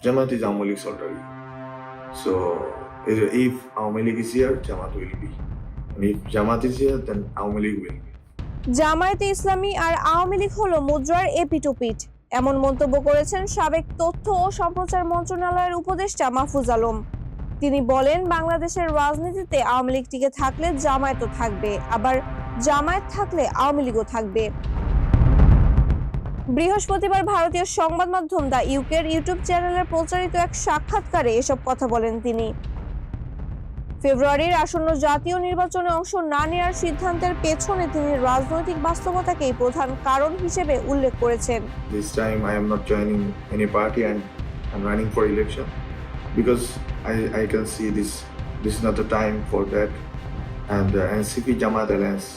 Jamaat is Awamu League's already. So if Awamu League is here, Jamaat will be. And if Jamaat is here, then Awamu League will be. জামায়াতে ইসলামী আর আওয়ামী লীগ হলো মুদ্রার এপিটোপিট, এমন মন্তব্য করেছেন সাবেক তথ্য ও সম্প্রচার মন্ত্রণালয়ের উপদেষ্টা মাহফুজ আলম। তিনি বলেন, বাংলাদেশের রাজনীতিতে আওয়ামী লীগ টিকে থাকলে জামায়াতও থাকবে, আবার জামায়াত থাকলে আওয়ামী লীগও থাকবে। বৃহস্পতিবার ভারতীয় সংবাদ মাধ্যম দ্য ইউকের ইউটিউব চ্যানেলে প্রচারিত এক সাক্ষাৎকারে এসব কথা বলেন তিনি। ফেব্রুয়ারির আসন্ন জাতীয় নির্বাচনে অংশ না নেওয়ার সিদ্ধান্তের পেছনে তিনি রাজনৈতিক বাস্তবতাকেই প্রধান কারণ হিসেবে উল্লেখ করেছেন। This time I am not joining any party and I'm running for election because I can see this is not the time for that. And the NCP Jamaat alliance,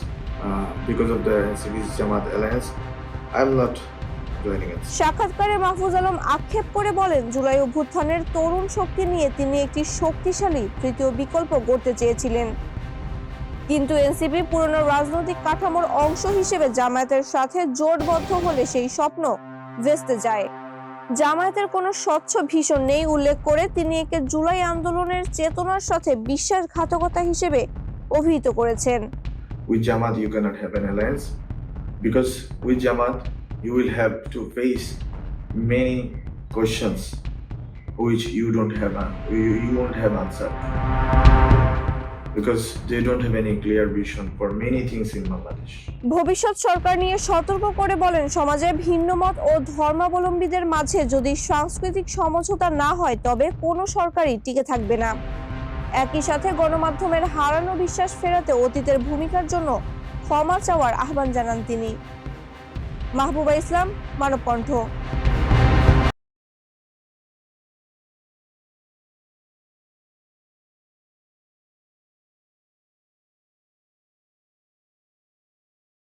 because of the NCP Jamaat alliance, I'm not joining it. সাক্ষাৎকারে মাহফুজ আলম আক্ষেপ করে বলেন, জুলাই অভ্যুত্থানের তরুণ শক্তি নিয়ে তিনি একটি শক্তিশালী তৃতীয় বিকল্প গড়তে চেয়েছিলেন, কিন্তু এনসিপি পুরনো রাজনৈতিক কাঠামোর অংশ হিসেবে জামায়াতের সাথে জোটবদ্ধ হলে সেই স্বপ্ন ভেস্তে যায়। জামায়াতের কোনো স্বচ্ছ ভীষণ নেই উল্লেখ করে তিনি একে জুলাই আন্দোলনের চেতনার সাথে বিশ্বাসঘাতকতা হিসেবে অভিহিত করেছেন। With Jamaat you cannot have an alliance because with Jamaat you will have to face many questions which you won't have answer because they don't have any clear vision for many things in Bangladesh. ভবিষ্যৎ সরকার নিয়ে সতর্ক করে বলেন, সমাজে ভিন্নমত ও ধর্মাবলম্বীদের মাঝে যদি সাংস্কৃতিক সমঝোতা না হয় তবে কোনো সরকারই টিকে থাকবে না। একই সাথে গণমাধ্যমের হারানো বিশ্বাস ফেরাতে অতীতের ভূমিকার জন্য ক্ষমা চাওয়ার আহ্বান জানান তিনি। মাহবুবা ইসলাম, মানবকণ্ঠ।